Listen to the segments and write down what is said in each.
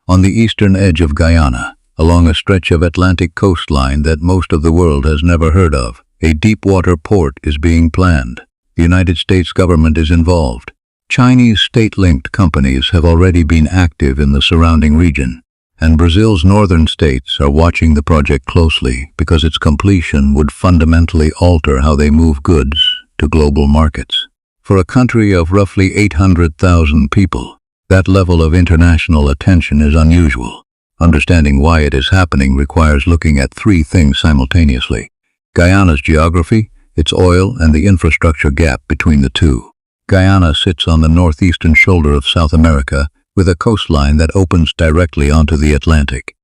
On the eastern edge of Guyana, along a stretch of Atlantic coastline that most of the world has never heard of, a deepwater port is being planned. The United States government is involved. Chinese state-linked companies have already been active in the surrounding region, and Brazil's northern states are watching the project closely because its completion would fundamentally alter how they move goods to global markets. For a country of roughly 800,000 people, that level of international attention is unusual. Understanding why it is happening requires looking at three things simultaneously: Guyana's geography, its oil, and the infrastructure gap between the two. Guyana sits on the northeastern shoulder of South America, with a coastline that opens directly onto the Atlantic.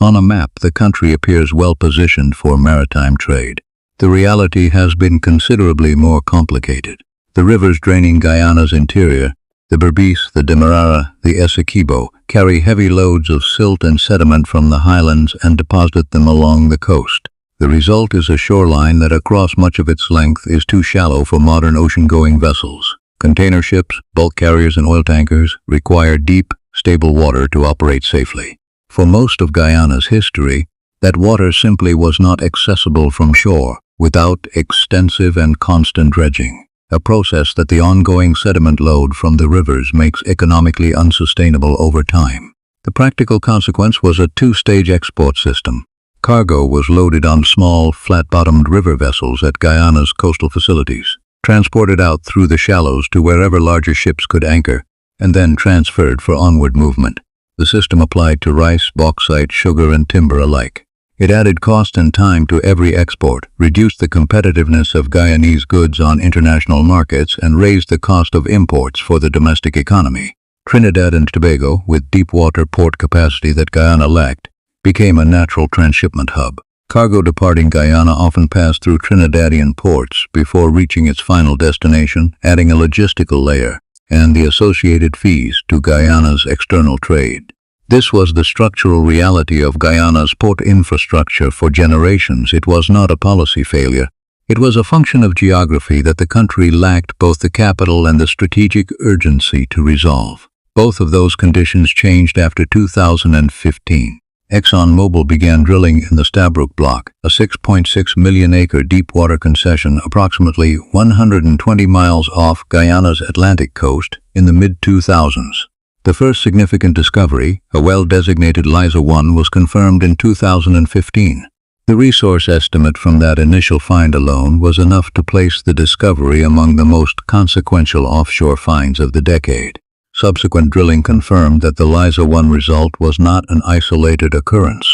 On a map, the country appears well positioned for maritime trade. The reality has been considerably more complicated. The rivers draining Guyana's interior, the Berbice, the Demerara, the Essequibo, carry heavy loads of silt and sediment from the highlands and deposit them along the coast. The result is a shoreline that across much of its length is too shallow for modern ocean-going vessels. Container ships, bulk carriers, and oil tankers require deep, stable water to operate safely. For most of Guyana's history, that water simply was not accessible from shore without extensive and constant dredging, a process that the ongoing sediment load from the rivers makes economically unsustainable over time. The practical consequence was a two-stage export system. Cargo was loaded on small, flat-bottomed river vessels at Guyana's coastal facilities, transported out through the shallows to wherever larger ships could anchor, and then transferred for onward movement. The system applied to rice, bauxite, sugar, and timber alike. It added cost and time to every export, reduced the competitiveness of Guyanese goods on international markets, and raised the cost of imports for the domestic economy. Trinidad and Tobago, with deep-water port capacity that Guyana lacked, became a natural transshipment hub. Cargo departing Guyana often passed through Trinidadian ports before reaching its final destination, adding a logistical layer and the associated fees to Guyana's external trade. This was the structural reality of Guyana's port infrastructure for generations. It was not a policy failure. It was a function of geography that the country lacked both the capital and the strategic urgency to resolve. Both of those conditions changed after 2015. ExxonMobil began drilling in the Stabroek Block, a 6.6 million-acre deep-water concession approximately 120 miles off Guyana's Atlantic coast in the mid-2000s. The first significant discovery, a well-designated Liza-1, was confirmed in 2015. The resource estimate from that initial find alone was enough to place the discovery among the most consequential offshore finds of the decade. Subsequent drilling confirmed that the Liza-1 result was not an isolated occurrence.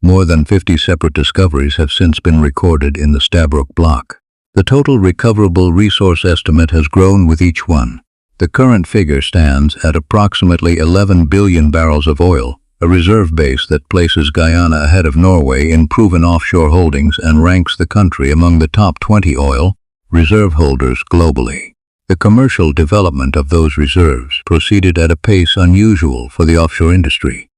More than 50 separate discoveries have since been recorded in the Stabroek Block. The total recoverable resource estimate has grown with each one. The current figure stands at approximately 11 billion barrels of oil, a reserve base that places Guyana ahead of Norway in proven offshore holdings and ranks the country among the top 20 oil reserve holders globally. The commercial development of those reserves proceeded at a pace unusual for the offshore industry.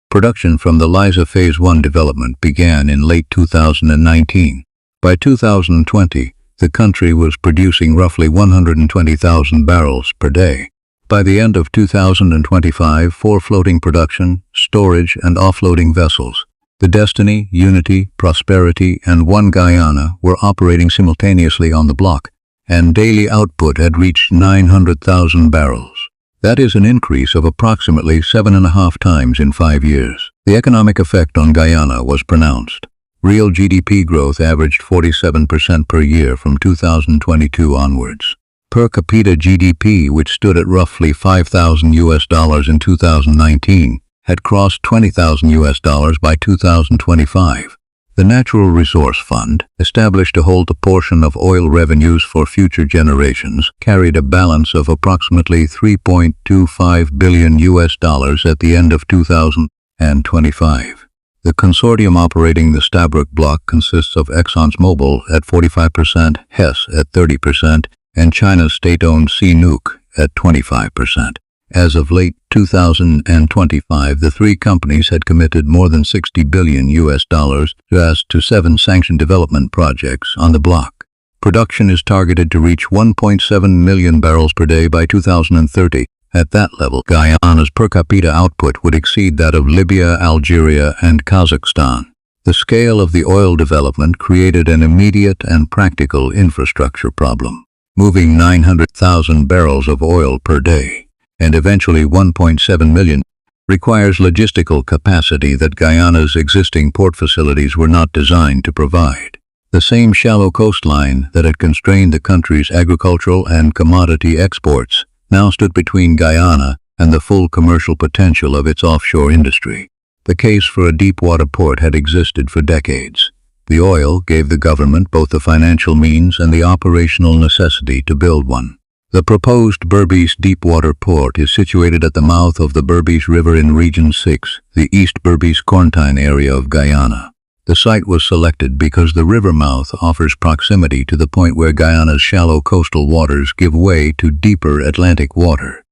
Production from the Liza Phase 1 development began in late 2019. By 2020, the country was producing roughly 120,000 barrels per day. By the end of 2025, 4 floating production, storage, and offloading vessels, the Destiny, Unity, Prosperity, and One Guyana, were operating simultaneously on the block, and daily output had reached 900,000 barrels. That is an increase of approximately 7.5 times in 5 years. The economic effect on Guyana was pronounced. Real GDP growth averaged 47% per year from 2022 onwards. Per capita GDP, which stood at roughly $5,000 in 2019, had crossed $20,000 by 2025. The Natural Resource Fund, established to hold a portion of oil revenues for future generations, carried a balance of approximately $3.25 billion at the end of 2025. The consortium operating the Stabroek Block consists of ExxonMobil at 45%, Hess at 30%, and China's state-owned CNOOC at 25%. As of late 2025, the 3 companies had committed more than $60 billion to 7 sanctioned development projects on the block. Production is targeted to reach 1.7 million barrels per day by 2030, At that level, Guyana's per capita output would exceed that of Libya, Algeria, and Kazakhstan. The scale of the oil development created an immediate and practical infrastructure problem. Moving 900,000 barrels of oil per day, and eventually 1.7 million, requires logistical capacity that Guyana's existing port facilities were not designed to provide. The same shallow coastline that had constrained the country's agricultural and commodity exports now stood between Guyana and the full commercial potential of its offshore industry. The case for a deepwater port had existed for decades. The oil gave the government both the financial means and the operational necessity to build one. The proposed Berbice Deepwater Port is situated at the mouth of the Berbice River in Region 6, the East Berbice Corntine area of Guyana. The site was selected because the river mouth offers proximity to the point where Guyana's shallow coastal waters give way to deeper Atlantic water.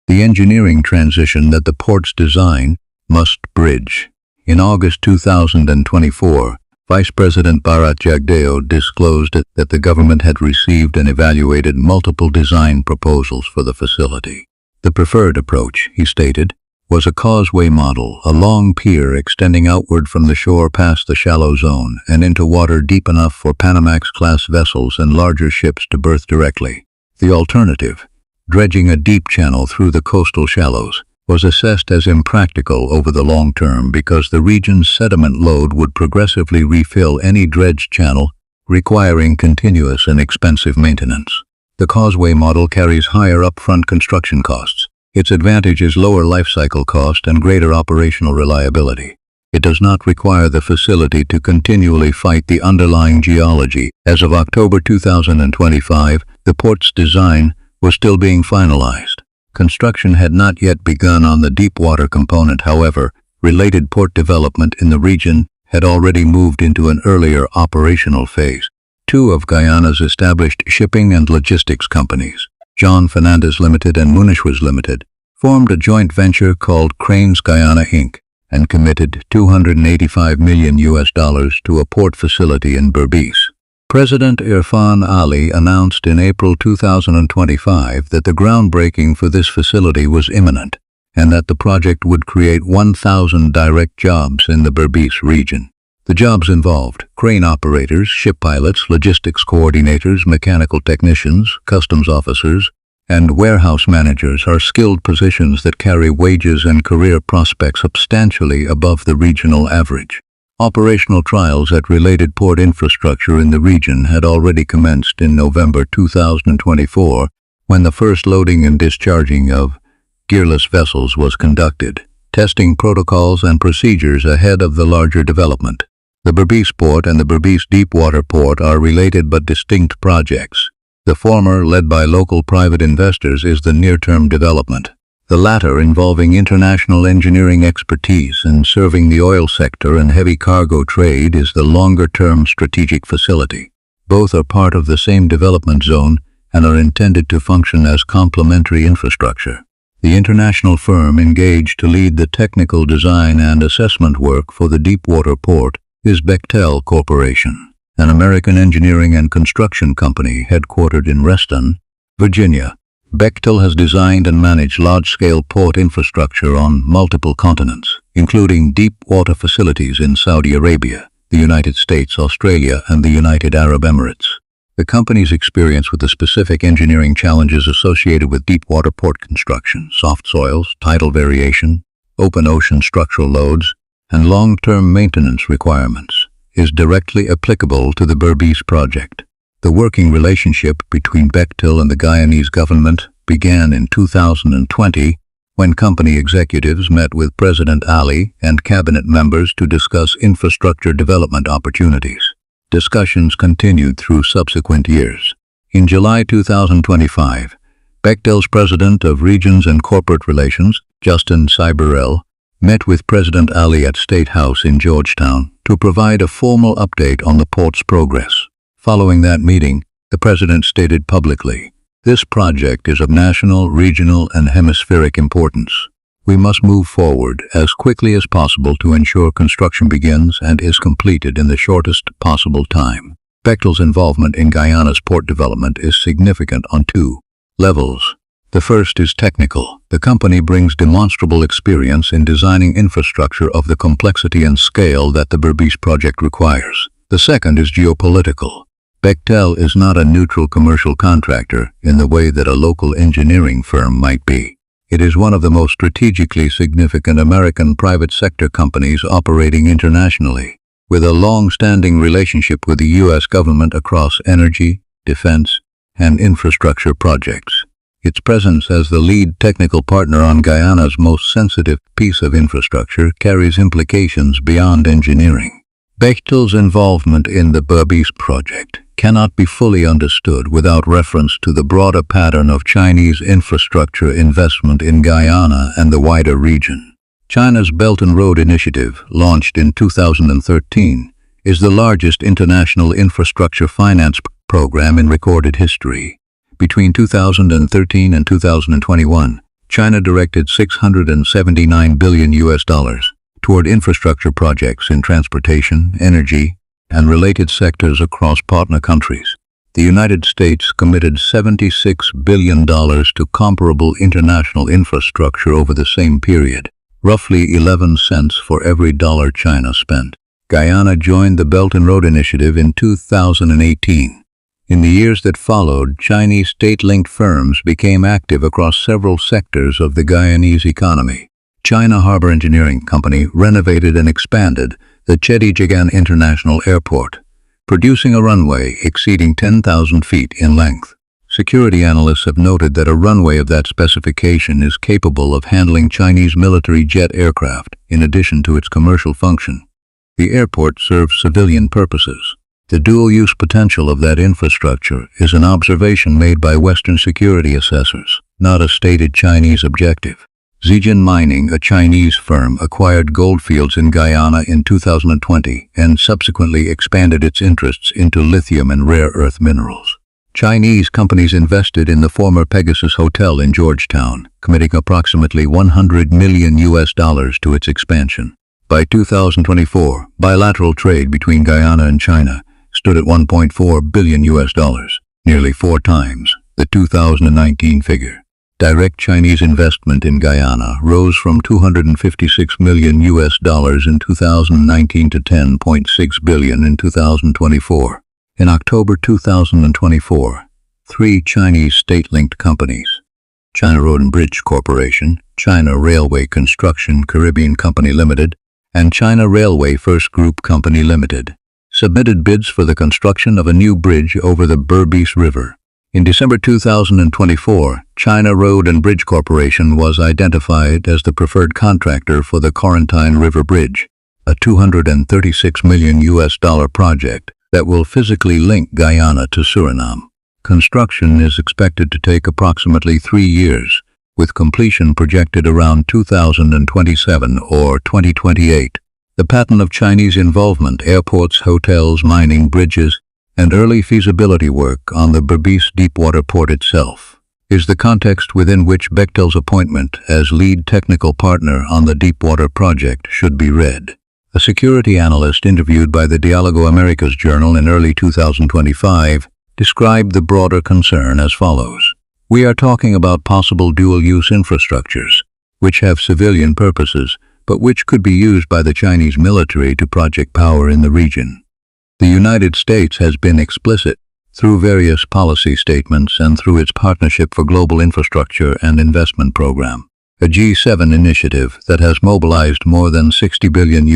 The engineering transition that the port's design must bridge. In August 2024, Vice President Bharat Jagdeo disclosed that the government had received and evaluated multiple design proposals for the facility. The preferred approach, he stated, was a causeway model, a long pier extending outward from the shore past the shallow zone and into water deep enough for Panamax-class vessels and larger ships to berth directly. The alternative, dredging a deep channel through the coastal shallows, was assessed as impractical over the long term because the region's sediment load would progressively refill any dredged channel, requiring continuous and expensive maintenance. The causeway model carries higher upfront construction costs. Its advantage is lower life cycle cost and greater operational reliability. It does not require the facility to continually fight the underlying geology. As of October 2025, the port's design was still being finalized. Construction had not yet begun on the deepwater component, however. Related port development in the region had already moved into an earlier operational phase. Two of Guyana's established shipping and logistics companies, John Fernandez Limited and Munishwas Limited, formed a joint venture called Cranes Guyana Inc. and committed $285 million to a port facility in Berbice. President Irfan Ali announced in April 2025 that the groundbreaking for this facility was imminent and that the project would create 1,000 direct jobs in the Berbice region. The jobs involved crane operators, ship pilots, logistics coordinators, mechanical technicians, customs officers, and warehouse managers are skilled positions that carry wages and career prospects substantially above the regional average. Operational trials at related port infrastructure in the region had already commenced in November 2024 when the first loading and discharging of gearless vessels was conducted, testing protocols and procedures ahead of the larger development. The Berbice Port and the Berbice Deepwater Port are related but distinct projects. The former, led by local private investors, is the near-term development. The latter, involving international engineering expertise and serving the oil sector and heavy cargo trade, is the longer-term strategic facility. Both are part of the same development zone and are intended to function as complementary infrastructure. The international firm engaged to lead the technical design and assessment work for the Deepwater Port is Bechtel Corporation, an American engineering and construction company headquartered in Reston, Virginia. Bechtel has designed and managed large-scale port infrastructure on multiple continents, including deep water facilities in Saudi Arabia, the United States, Australia, and the United Arab Emirates. The company's experience with the specific engineering challenges associated with deepwater port construction, soft soils, tidal variation, open ocean structural loads, and long-term maintenance requirements is directly applicable to the Berbice project. The working relationship between Bechtel and the Guyanese government began in 2020 when company executives met with President Ali and cabinet members to discuss infrastructure development opportunities. Discussions continued through subsequent years. In July 2025, Bechtel's President of Regions and Corporate Relations, Justin Cyberell, met with President Ali at State House in Georgetown to provide a formal update on the port's progress. Following that meeting, the President stated publicly, "This project is of national, regional, and hemispheric importance. We must move forward as quickly as possible to ensure construction begins and is completed in the shortest possible time." Bechtel's involvement in Guyana's port development is significant on two levels. The first is technical. The company brings demonstrable experience in designing infrastructure of the complexity and scale that the Berbice project requires. The second is geopolitical. Bechtel is not a neutral commercial contractor in the way that a local engineering firm might be. It is one of the most strategically significant American private sector companies operating internationally, with a long-standing relationship with the U.S. government across energy, defense, and infrastructure projects. Its presence as the lead technical partner on Guyana's most sensitive piece of infrastructure carries implications beyond engineering. Bechtel's involvement in the Berbice project cannot be fully understood without reference to the broader pattern of Chinese infrastructure investment in Guyana and the wider region. China's Belt and Road Initiative, launched in 2013, is the largest international infrastructure finance program in recorded history. Between 2013 and 2021, China directed $679 billion toward infrastructure projects in transportation, energy, and related sectors across partner countries. The United States committed $76 billion to comparable international infrastructure over the same period, roughly 11 cents for every dollar China spent. Guyana joined the Belt and Road Initiative in 2018. In the years that followed, Chinese state-linked firms became active across several sectors of the Guyanese economy. China Harbor Engineering Company renovated and expanded the Chedijigan International Airport, producing a runway exceeding 10,000 feet in length. Security analysts have noted that a runway of that specification is capable of handling Chinese military jet aircraft, in addition to its commercial function. The airport serves civilian purposes. The dual-use potential of that infrastructure is an observation made by Western security assessors, not a stated Chinese objective. Zijin Mining, a Chinese firm, acquired goldfields in Guyana in 2020 and subsequently expanded its interests into lithium and rare earth minerals. Chinese companies invested in the former Pegasus Hotel in Georgetown, committing approximately $100 million to its expansion. By 2024, bilateral trade between Guyana and China stood at $1.4 billion, nearly 4 times the 2019 figure. Direct Chinese investment in Guyana rose from $256 million in 2019 to $10.6 billion in 2024. In October 2024, 3 Chinese state-linked companies, China Road and Bridge Corporation, China Railway Construction Caribbean Company Limited, and China Railway First Group Company Limited, submitted bids for the construction of a new bridge over the Berbice River. In December 2024, China Road and Bridge Corporation was identified as the preferred contractor for the Corentyne River Bridge, a $236 million project that will physically link Guyana to Suriname. Construction is expected to take approximately 3 years, with completion projected around 2027 or 2028. The pattern of Chinese involvement, airports, hotels, mining, bridges, and early feasibility work on the Berbice Deepwater Port itself is the context within which Bechtel's appointment as lead technical partner on the Deepwater project should be read. A security analyst interviewed by the Diálogo Americas Journal in early 2025 described the broader concern as follows. We are talking about possible dual-use infrastructures, which have civilian purposes, but which could be used by the Chinese military to project power in the region. The United States has been explicit, through various policy statements and through its Partnership for Global Infrastructure and Investment program, a G7 initiative that has mobilized more than $60 billion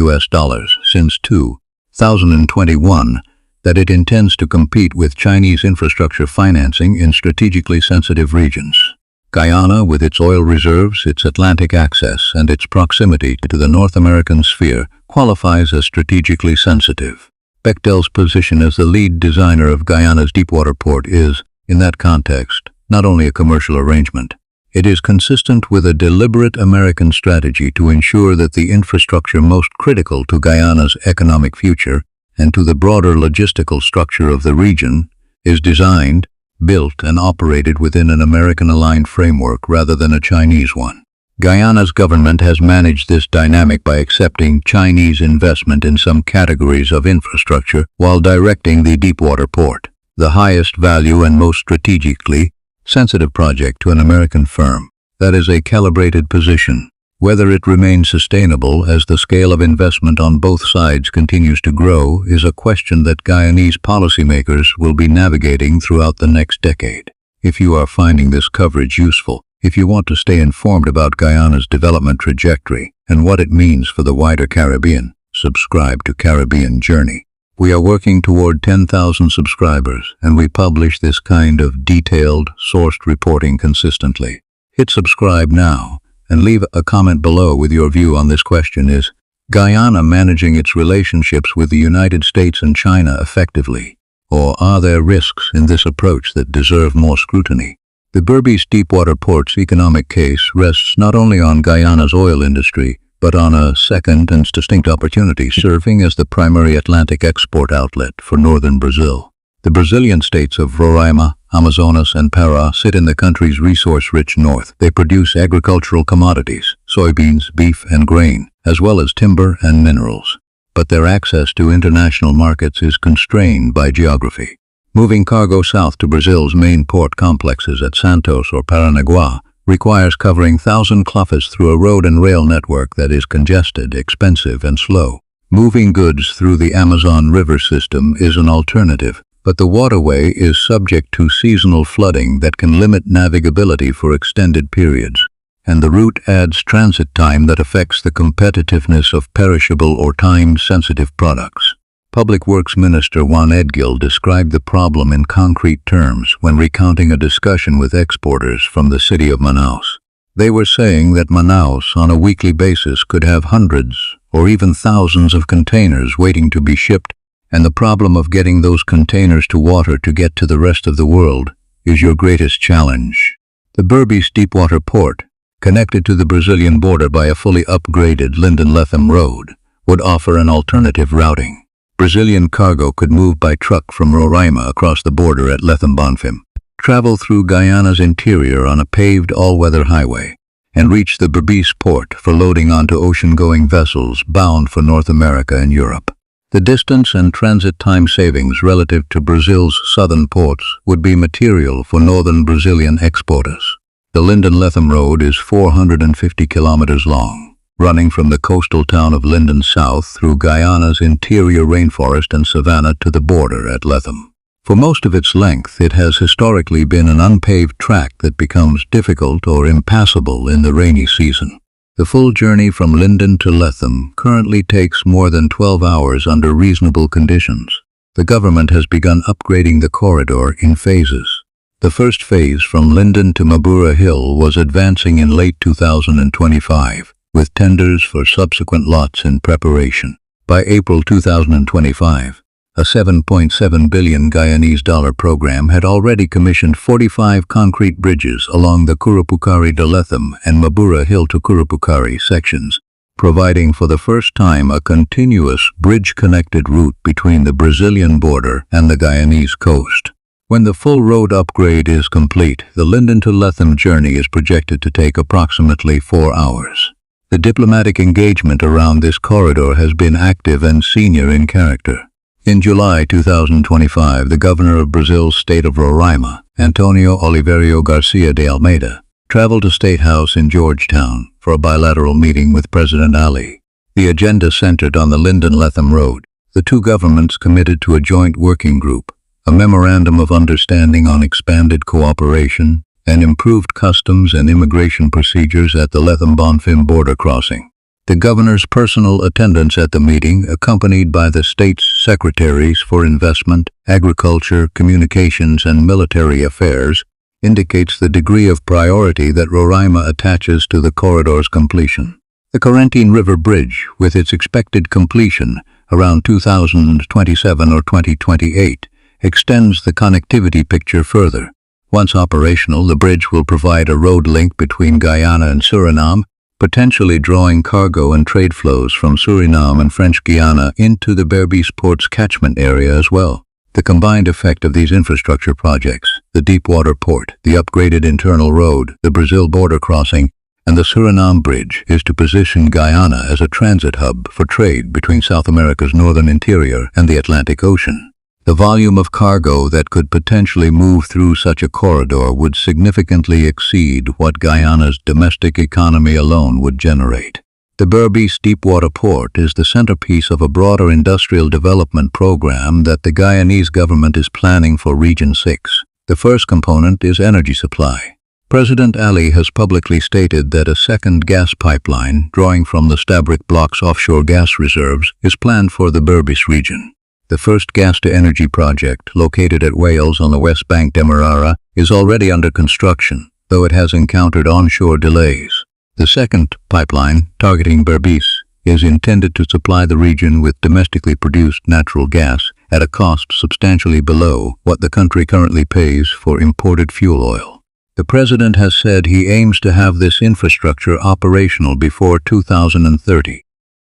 since 2021, that it intends to compete with Chinese infrastructure financing in strategically sensitive regions. Guyana, with its oil reserves, its Atlantic access, and its proximity to the North American sphere, qualifies as strategically sensitive. Bechtel's position as the lead designer of Guyana's Deepwater Port is, in that context, not only a commercial arrangement. It is consistent with a deliberate American strategy to ensure that the infrastructure most critical to Guyana's economic future and to the broader logistical structure of the region is designed, built, and operated within an American-aligned framework rather than a Chinese one. Guyana's government has managed this dynamic by accepting Chinese investment in some categories of infrastructure while directing the Deepwater Port, the highest value and most strategically sensitive project to an American firm. That is a calibrated position. Whether it remains sustainable as the scale of investment on both sides continues to grow is a question that Guyanese policymakers will be navigating throughout the next decade. If you are finding this coverage useful, if you want to stay informed about Guyana's development trajectory and what it means for the wider Caribbean, subscribe to Caribbean Journey. We are working toward 10,000 subscribers, and we publish this kind of detailed, sourced reporting consistently. Hit subscribe now and leave a comment below with your view on this question. Is Guyana managing its relationships with the United States and China effectively? Or are there risks in this approach that deserve more scrutiny? The Berbice Deepwater Port's economic case rests not only on Guyana's oil industry, but on a second and distinct opportunity, serving as the primary Atlantic export outlet for northern Brazil. The Brazilian states of Roraima, Amazonas, and Pará sit in the country's resource-rich north. They produce agricultural commodities, soybeans, beef, and grain, as well as timber and minerals. But their access to international markets is constrained by geography. Moving cargo south to Brazil's main port complexes at Santos or Paranaguá requires covering 1,000 kilometers through a road and rail network that is congested, expensive, and slow. Moving goods through the Amazon River system is an alternative, but the waterway is subject to seasonal flooding that can limit navigability for extended periods, and the route adds transit time that affects the competitiveness of perishable or time-sensitive products. Public Works Minister Juan Edgil described the problem in concrete terms when recounting a discussion with exporters from the city of Manaus. They were saying that Manaus on a weekly basis could have hundreds or even thousands of containers waiting to be shipped, and the problem of getting those containers to water to get to the rest of the world is your greatest challenge. The Berbice Deepwater Port, connected to the Brazilian border by a fully upgraded Linden-Lethem road, would offer an alternative routing. Brazilian cargo could move by truck from Roraima across the border at Lethem-Bonfim, travel through Guyana's interior on a paved all-weather highway, and reach the Berbice port for loading onto ocean-going vessels bound for North America and Europe. The distance and transit time savings relative to Brazil's southern ports would be material for northern Brazilian exporters. The Linden-Lethem road is 450 kilometers long, running from the coastal town of Linden south through Guyana's interior rainforest and savanna to the border at Lethem. For most of its length, it has historically been an unpaved track that becomes difficult or impassable in the rainy season. The full journey from Linden to Lethem currently takes more than 12 hours under reasonable conditions. The government has begun upgrading the corridor in phases. The first phase from Linden to Mabura Hill was advancing in late 2025, with tenders for subsequent lots in preparation. By April 2025, a $7.7 billion Guyanese dollar program had already commissioned 45 concrete bridges along the Curupukari to Lethem and Mabura Hill to Curupukari sections, providing for the first time a continuous bridge-connected route between the Brazilian border and the Guyanese coast. When the full road upgrade is complete, the Linden to Lethem journey is projected to take approximately 4 hours. The diplomatic engagement around this corridor has been active and senior in character. In July 2025, the governor of Brazil's State of Roraima, Antonio Oliveira Garcia de Almeida, traveled to State House in Georgetown for a bilateral meeting with President Ali. The agenda centered on the Linden-Lethem Road. The two governments committed to a joint working group, a memorandum of understanding on expanded cooperation, and improved customs and immigration procedures at the Lethem-Bonfim border crossing. The governor's personal attendance at the meeting, accompanied by the state's secretaries for investment, agriculture, communications, and military affairs, indicates the degree of priority that Roraima attaches to the corridor's completion. The Correntine River Bridge, with its expected completion around 2027 or 2028, extends the connectivity picture further. Once operational, the bridge will provide a road link between Guyana and Suriname, potentially drawing cargo and trade flows from Suriname and French Guiana into the Berbice Port's catchment area as well. The combined effect of these infrastructure projects, the Deepwater Port, the upgraded internal road, the Brazil border crossing, and the Suriname Bridge, is to position Guyana as a transit hub for trade between South America's northern interior and the Atlantic Ocean. The volume of cargo that could potentially move through such a corridor would significantly exceed what Guyana's domestic economy alone would generate. The Berbice Deepwater Port is the centerpiece of a broader industrial development program that the Guyanese government is planning for Region 6. The first component is energy supply. President Ali has publicly stated that a second gas pipeline, drawing from the Stabroek Block's offshore gas reserves, is planned for the Berbice region. The first gas-to-energy project, located at Wales on the west bank Demerara, is already under construction, though it has encountered onshore delays. The second pipeline, targeting Berbice, is intended to supply the region with domestically produced natural gas at a cost substantially below what the country currently pays for imported fuel oil. The president has said he aims to have this infrastructure operational before 2030.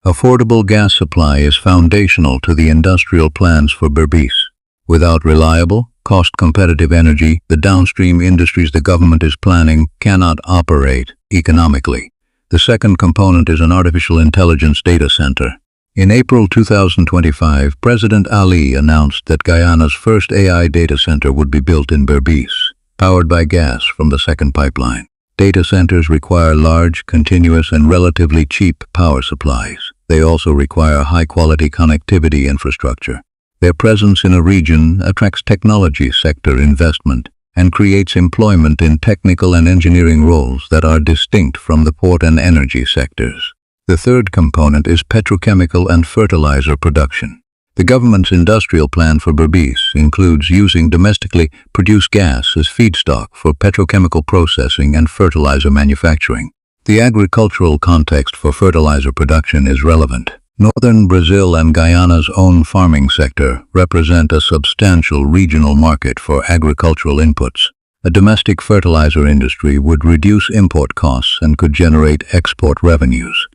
Affordable gas supply is foundational to the industrial plans for Berbice. Without reliable, cost-competitive energy, the downstream industries the government is planning cannot operate economically. The second component is an artificial intelligence data center. In April 2025, President Ali announced that Guyana's first AI data center would be built in Berbice, powered by gas from the second pipeline. Data centers require large, continuous, and relatively cheap power supplies. They also require high-quality connectivity infrastructure. Their presence in a region attracts technology sector investment and creates employment in technical and engineering roles that are distinct from the port and energy sectors. The third component is petrochemical and fertilizer production. The government's industrial plan for Berbice includes using domestically produced gas as feedstock for petrochemical processing and fertilizer manufacturing. The agricultural context for fertilizer production is relevant. Northern Brazil and Guyana's own farming sector represent a substantial regional market for agricultural inputs. A domestic fertilizer industry would reduce import costs and could generate export revenues.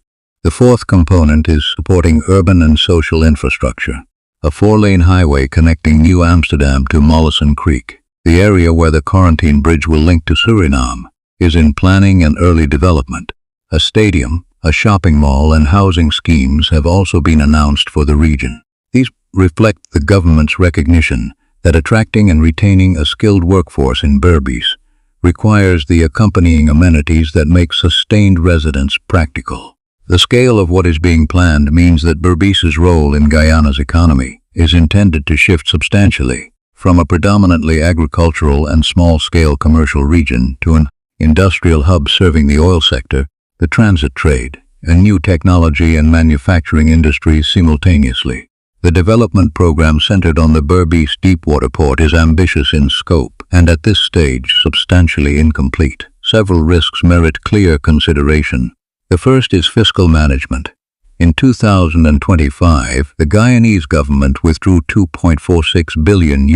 The fourth component is supporting urban and social infrastructure. A 4-lane highway connecting New Amsterdam to Mollison Creek, the area where the Quarantine Bridge will link to Suriname, is in planning and early development. A stadium, a shopping mall, and housing schemes have also been announced for the region. These reflect the government's recognition that attracting and retaining a skilled workforce in Berbice requires the accompanying amenities that make sustained residence practical. The scale of what is being planned means that Berbice's role in Guyana's economy is intended to shift substantially from a predominantly agricultural and small-scale commercial region to an industrial hub serving the oil sector, the transit trade, and new technology and manufacturing industries simultaneously. The development program centered on the Berbice Deepwater Port is ambitious in scope and at this stage substantially incomplete. Several risks merit clear consideration. The first is fiscal management. In 2025, the Guyanese government withdrew $2.46 billion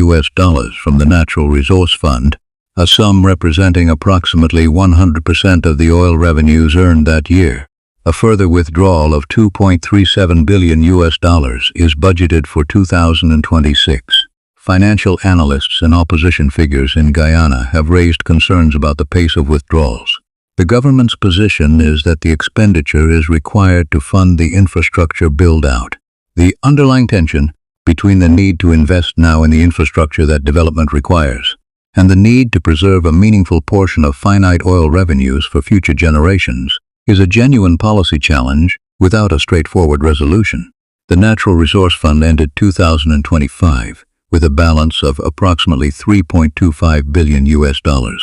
from the Natural Resource Fund, a sum representing approximately 100% of the oil revenues earned that year. A further withdrawal of $2.37 billion is budgeted for 2026. Financial analysts and opposition figures in Guyana have raised concerns about the pace of withdrawals. The government's position is that the expenditure is required to fund the infrastructure build-out. The underlying tension between the need to invest now in the infrastructure that development requires and the need to preserve a meaningful portion of finite oil revenues for future generations is a genuine policy challenge without a straightforward resolution. The Natural Resource Fund ended 2025 with a balance of approximately $3.25 billion,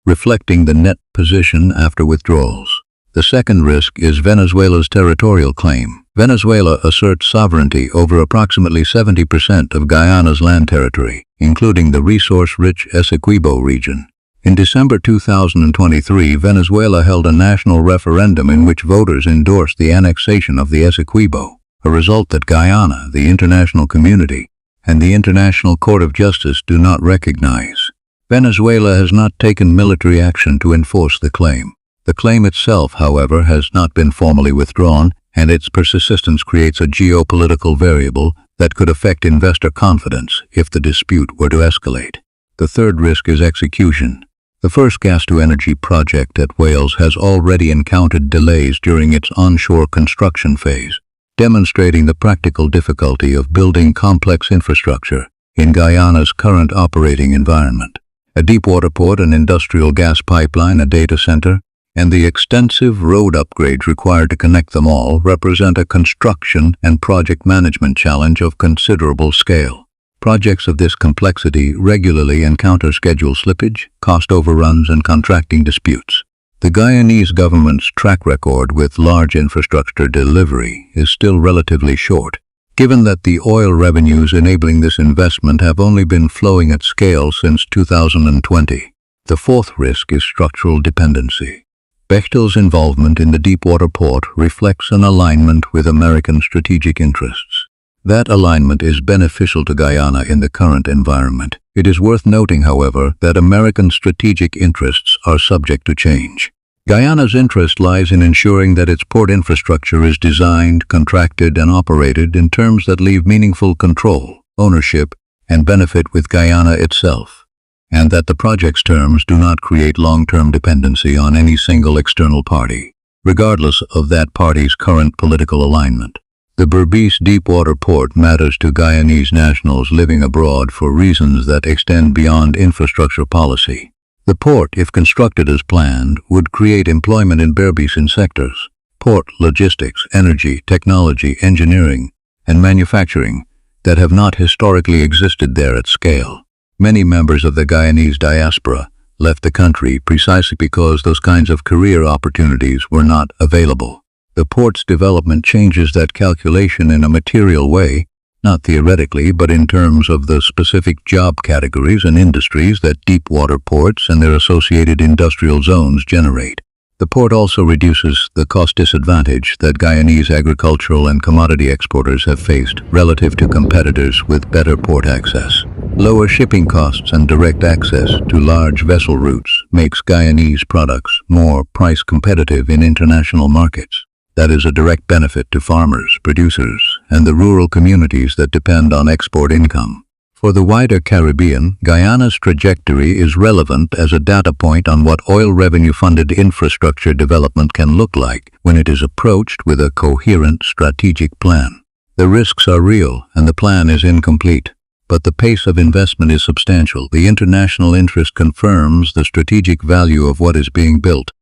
reflecting the net position after withdrawals. The second risk is Venezuela's territorial claim. Venezuela asserts sovereignty over approximately 70% of Guyana's land territory, including the resource-rich Essequibo region. In December 2023, Venezuela held a national referendum in which voters endorsed the annexation of the Essequibo, a result that Guyana, the international community, and the International Court of Justice do not recognize. Venezuela has not taken military action to enforce the claim. The claim itself, however, has not been formally withdrawn, and its persistence creates a geopolitical variable that could affect investor confidence if the dispute were to escalate. The third risk is execution. The first gas-to-energy project at Wales has already encountered delays during its onshore construction phase, demonstrating the practical difficulty of building complex infrastructure in Guyana's current operating environment. A deepwater port, an industrial gas pipeline, a data center, and the extensive road upgrades required to connect them all represent a construction and project management challenge of considerable scale. Projects of this complexity regularly encounter schedule slippage, cost overruns, and contracting disputes. The Guyanese government's track record with large infrastructure delivery is still relatively short, given that the oil revenues enabling this investment have only been flowing at scale since 2020. The fourth risk is structural dependency. Bechtel's involvement in the deepwater port reflects an alignment with American strategic interests. That alignment is beneficial to Guyana in the current environment. It is worth noting, however, that American strategic interests are subject to change. Guyana's interest lies in ensuring that its port infrastructure is designed, contracted, and operated in terms that leave meaningful control, ownership, and benefit with Guyana itself, and that the project's terms do not create long-term dependency on any single external party, regardless of that party's current political alignment. The Berbice Deepwater Port matters to Guyanese nationals living abroad for reasons that extend beyond infrastructure policy. The port, if constructed as planned, would create employment in Berbice sectors: port, logistics, energy, technology, engineering, and manufacturing that have not historically existed there at scale. Many members of the Guyanese diaspora left the country precisely because those kinds of career opportunities were not available. The port's development changes that calculation in a material way, not theoretically, but in terms of the specific job categories and industries that deepwater ports and their associated industrial zones generate. The port also reduces the cost disadvantage that Guyanese agricultural and commodity exporters have faced relative to competitors with better port access. Lower shipping costs and direct access to large vessel routes makes Guyanese products more price competitive in international markets. That is a direct benefit to farmers, producers, and the rural communities that depend on export income. For the wider Caribbean, Guyana's trajectory is relevant as a data point on what oil revenue-funded infrastructure development can look like when it is approached with a coherent strategic plan. The risks are real and the plan is incomplete, but the pace of investment is substantial. The international interest confirms the strategic value of what is being built,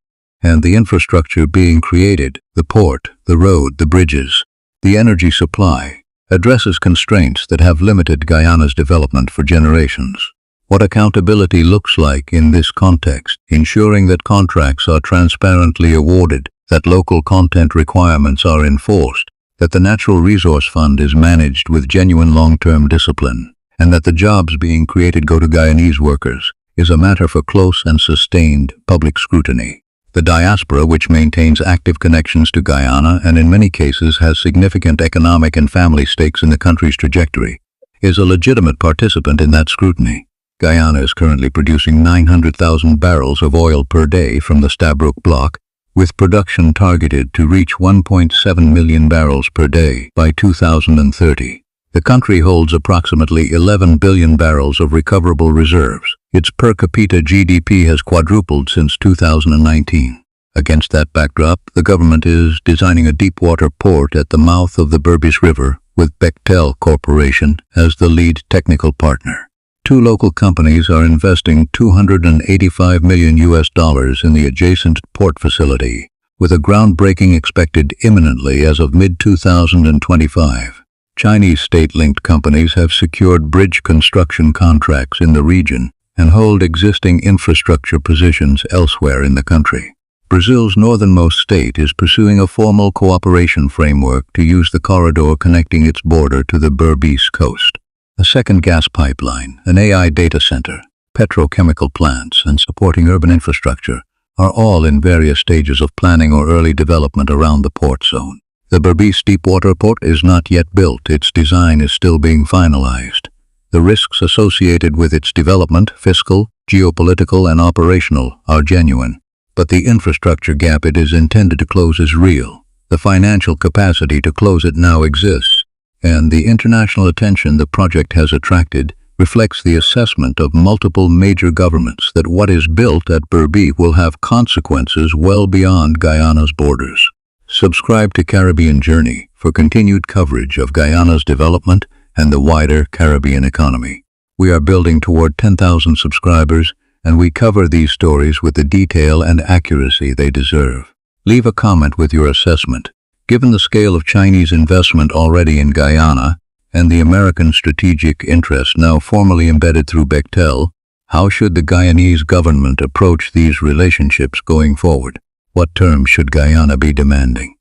and the infrastructure being created, the port, the road, the bridges, the energy supply, addresses constraints that have limited Guyana's development for generations. What accountability looks like in this context: ensuring that contracts are transparently awarded, that local content requirements are enforced, that the Natural Resource Fund is managed with genuine long-term discipline, and that the jobs being created go to Guyanese workers, is a matter for close and sustained public scrutiny. The diaspora, which maintains active connections to Guyana and in many cases has significant economic and family stakes in the country's trajectory, is a legitimate participant in that scrutiny. Guyana is currently producing 900,000 barrels of oil per day from the Stabroek Block, with production targeted to reach 1.7 million barrels per day by 2030. The country holds approximately 11 billion barrels of recoverable reserves. Its per capita GDP has quadrupled since 2019. Against that backdrop, the government is designing a deepwater port at the mouth of the Berbice River with Bechtel Corporation as the lead technical partner. Two local companies are investing $285 million in the adjacent port facility, with a groundbreaking expected imminently as of mid-2025. Chinese state-linked companies have secured bridge construction contracts in the region and hold existing infrastructure positions elsewhere in the country. Brazil's northernmost state is pursuing a formal cooperation framework to use the corridor connecting its border to the Berbice coast. A second gas pipeline, an AI data center, petrochemical plants, and supporting urban infrastructure are all in various stages of planning or early development around the port zone. The Berbice Deepwater Port is not yet built. Its design is still being finalized. The risks associated with its development, fiscal, geopolitical, and operational, are genuine. But the infrastructure gap it is intended to close is real. The financial capacity to close it now exists, and the international attention the project has attracted reflects the assessment of multiple major governments that what is built at Berbice will have consequences well beyond Guyana's borders. Subscribe to Caribbean Journey for continued coverage of Guyana's development and the wider Caribbean economy. We are building toward 10,000 subscribers, and we cover these stories with the detail and accuracy they deserve. Leave a comment with your assessment. Given the scale of Chinese investment already in Guyana and the American strategic interest now formally embedded through Bechtel, how should the Guyanese government approach these relationships going forward? What terms should Guyana be demanding?